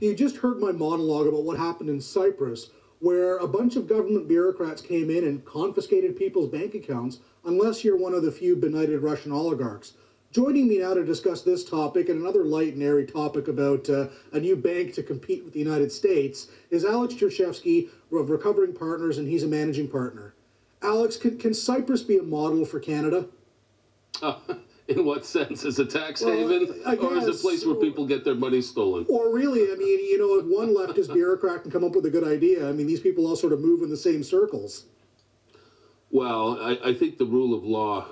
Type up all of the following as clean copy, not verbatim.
You just heard my monologue about what happened in Cyprus, where a bunch of government bureaucrats came in and confiscated people's bank accounts, unless you're one of the few benighted Russian oligarchs. Joining me now to discuss this topic and another light and airy topic about a new bank to compete with the United States is Alex Chershevsky of Recovering Partners, and he's a managing partner. Alex, can Cyprus be a model for Canada? In what sense? As a tax haven? Or as a place where people get their money stolen? Or really, I mean, you know, if one leftist bureaucrat can come up with a good idea, I mean, these people all sort of move in the same circles. Well, I think the rule of law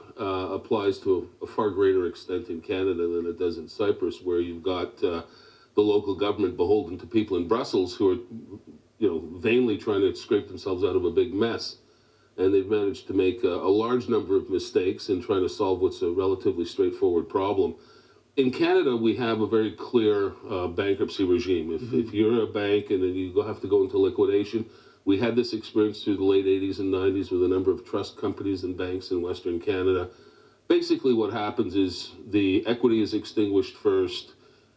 applies to a far greater extent in Canada than it does in Cyprus, where you've got the local government beholden to people in Brussels who are, vainly trying to scrape themselves out of a big mess. And they've managed to make a large number of mistakes in trying to solve what's a relatively straightforward problem. In Canada, we have a very clear bankruptcy regime. If you're a bank and then you have to go into liquidation, we had this experience through the late 80s and 90s with a number of trust companies and banks in Western Canada. Basically what happens is the equity is extinguished first.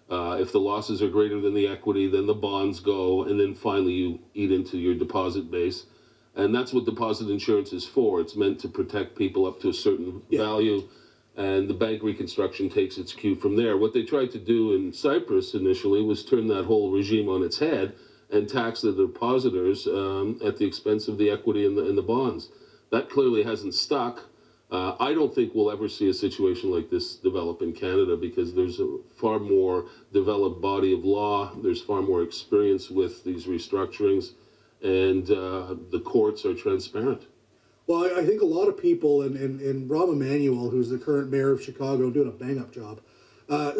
If the losses are greater than the equity, then the bonds go, and then finally you eat into your deposit base. And that's what deposit insurance is for. It's meant to protect people up to a certain value, and the bank reconstruction takes its cue from there. What they tried to do in Cyprus initially was turn that whole regime on its head and tax the depositors at the expense of the equity in the bonds. That clearly hasn't stuck. I don't think we'll ever see a situation like this develop in Canada because there's a far more developed body of law. There's far more experience with these restructurings. And the courts are transparent. Well, I think a lot of people, and Rahm Emanuel, who's the current mayor of Chicago, doing a bang-up job,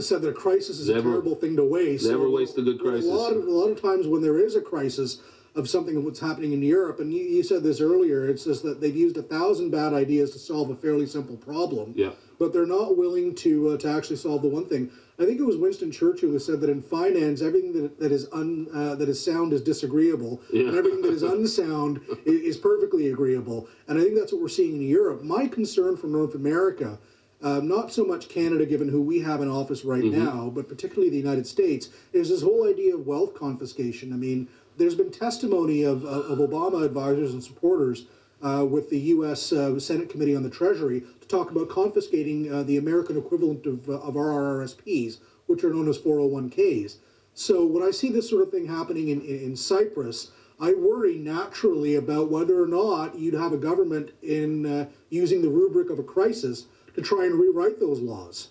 said that a crisis is a terrible thing to waste. Never waste a good crisis. A lot of times when there is a crisis of something of what's happening in Europe, and you said this earlier, it's just that they've used 1,000 bad ideas to solve a fairly simple problem. Yeah. But they're not willing to actually solve the one thing. I think it was Winston Churchill who said that in finance, everything that is sound is disagreeable, and everything that is unsound is perfectly agreeable. And I think that's what we're seeing in Europe. My concern for North America, not so much Canada, given who we have in office right now, but particularly the United States, is this whole idea of wealth confiscation. I mean, there's been testimony of Obama advisors and supporters with the U.S. Senate Committee on the Treasury to talk about confiscating the American equivalent of our RRSPs, which are known as 401ks. So when I see this sort of thing happening in Cyprus, I worry naturally about whether or not you'd have a government in using the rubric of a crisis to try and rewrite those laws.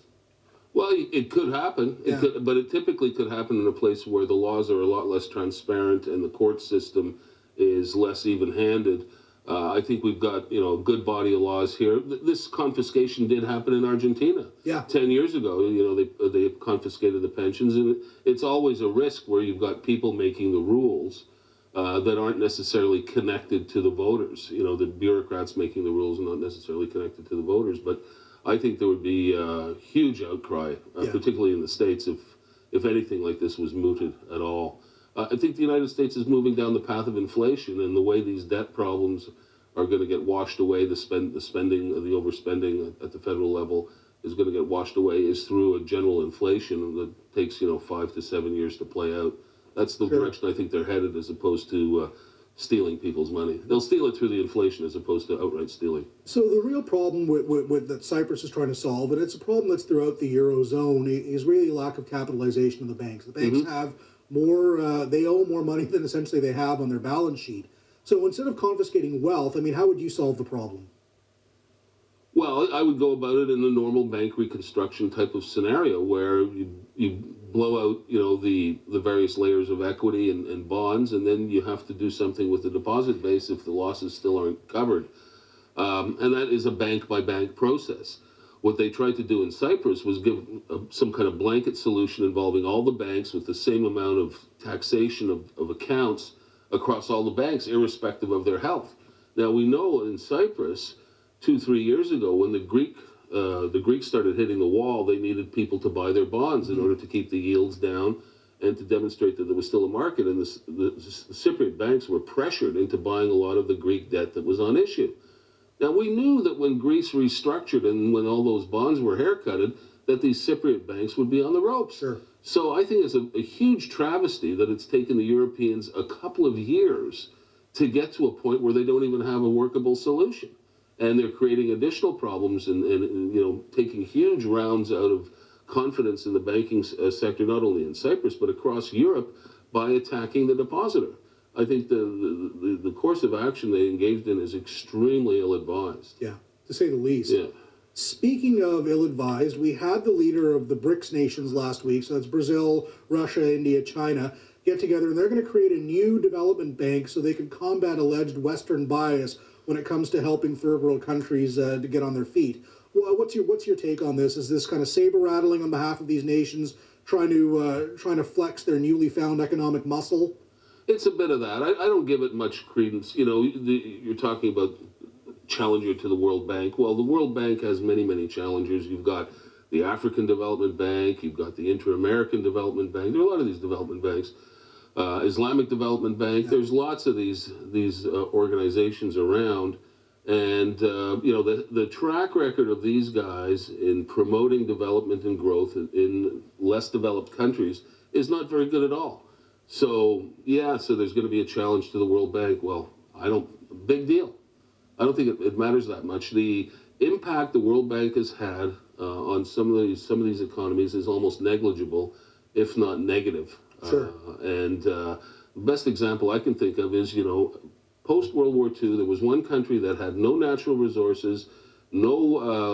Well, it could happen, but it typically could happen in a place where the laws are a lot less transparent and the court system is less even-handed. I think we've got, a good body of laws here. This confiscation did happen in Argentina. 10 years ago, they confiscated the pensions, and it's always a risk where you've got people making the rules that aren't necessarily connected to the voters. The bureaucrats making the rules are not necessarily connected to the voters, but I think there would be a huge outcry, particularly in the States, if anything like this was mooted at all. I think the United States is moving down the path of inflation, and the way these debt problems are going to get washed away, the overspending at the federal level is going to get washed away, is through a general inflation that takes 5 to 7 years to play out. That's the direction I think they're headed, as opposed to stealing people's money. They'll steal it through the inflation as opposed to outright stealing. So the real problem with that Cyprus is trying to solve, and it's a problem that's throughout the Eurozone, is really lack of capitalization of the banks. The banks have more, they owe more money than essentially they have on their balance sheet. So instead of confiscating wealth, I mean, how would you solve the problem? Well, I would go about it in the normal bank reconstruction type of scenario where you blow out, the various layers of equity and bonds, and then you have to do something with the deposit base if the losses still aren't covered. And that is a bank-by-bank process. What they tried to do in Cyprus was give some kind of blanket solution involving all the banks with the same amount of taxation of accounts across all the banks, irrespective of their health. Now, we know in Cyprus, 2-3 years ago, when the Greeks started hitting the wall, they needed people to buy their bonds in order to keep the yields down and to demonstrate that there was still a market. And the Cypriot banks were pressured into buying a lot of the Greek debt that was on issue. Now, we knew that when Greece restructured and when all those bonds were haircutted, that these Cypriot banks would be on the ropes. Sure. So I think it's a huge travesty that it's taken the Europeans a couple of years to get to a point where they don't even have a workable solution. And they're creating additional problems and taking huge rounds out of confidence in the banking sector, not only in Cyprus, but across Europe by attacking the depositor. I think the course of action they engaged in is extremely ill-advised. Yeah, to say the least. Yeah. Speaking of ill-advised, we had the leader of the BRICS nations last week, so that's Brazil, Russia, India, China, get together, and they're going to create a new development bank so they can combat alleged Western bias when it comes to helping third world countries to get on their feet. Well, what's your take on this? Is this kind of saber rattling on behalf of these nations, trying to flex their newly found economic muscle? It's a bit of that. I don't give it much credence. You're talking about challenger to the World Bank. Well, the World Bank has many, many challengers. You've got the African Development Bank. You've got the Inter-American Development Bank. There are a lot of these development banks. Islamic Development Bank. Yeah. There's lots of these organizations around. And, the track record of these guys in promoting development and growth in less developed countries is not very good at all. So there's going to be a challenge to the World Bank. Well, big deal. I don't think it matters that much. The impact the World Bank has had on some of these economies is almost negligible, if not negative. Sure. The best example I can think of is, post-World War II, there was one country that had no natural resources, no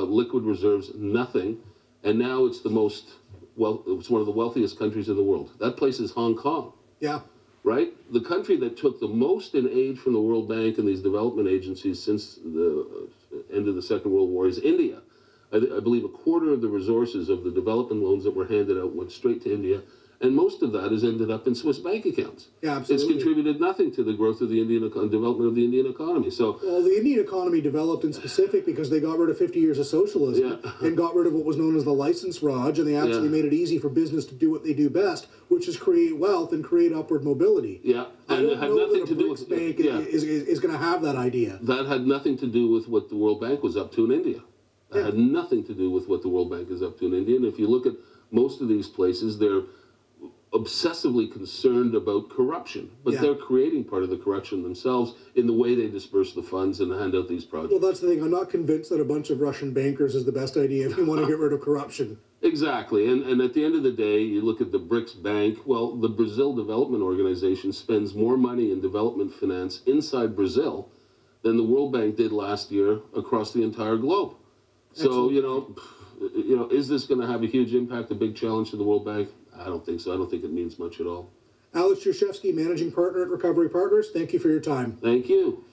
liquid reserves, nothing, and now it's it's one of the wealthiest countries in the world. That place is Hong Kong. Yeah. Right? The country that took the most in aid from the World Bank and these development agencies since the end of the Second World War is India. I believe a quarter of the resources of the development loans that were handed out went straight to India, and most of that has ended up in Swiss bank accounts. Yeah, absolutely. It's contributed nothing to the growth of the development of the Indian economy. So, well, the Indian economy developed in specific because they got rid of 50 years of socialism and got rid of what was known as the license Raj, and they actually made it easy for business to do what they do best, which is create wealth and create upward mobility. Yeah, and it had nothing to do with bank is going to have that idea. That had nothing to do with what the World Bank was up to in India. That had nothing to do with what the World Bank is up to in India. And if you look at most of these places, they're obsessively concerned about corruption, but they're creating part of the corruption themselves in the way they disperse the funds and hand out these projects. Well, that's the thing. I'm not convinced that a bunch of Russian bankers is the best idea if you want to get rid of corruption. Exactly. And at the end of the day, you look at the BRICS Bank, well, the Brazil Development Organization spends more money in development finance inside Brazil than the World Bank did last year across the entire globe. So, is this going to have a huge impact, a big challenge to the World Bank? I don't think so. I don't think it means much at all. Alex Jurszewski, Managing Partner at Recovery Partners, thank you for your time. Thank you.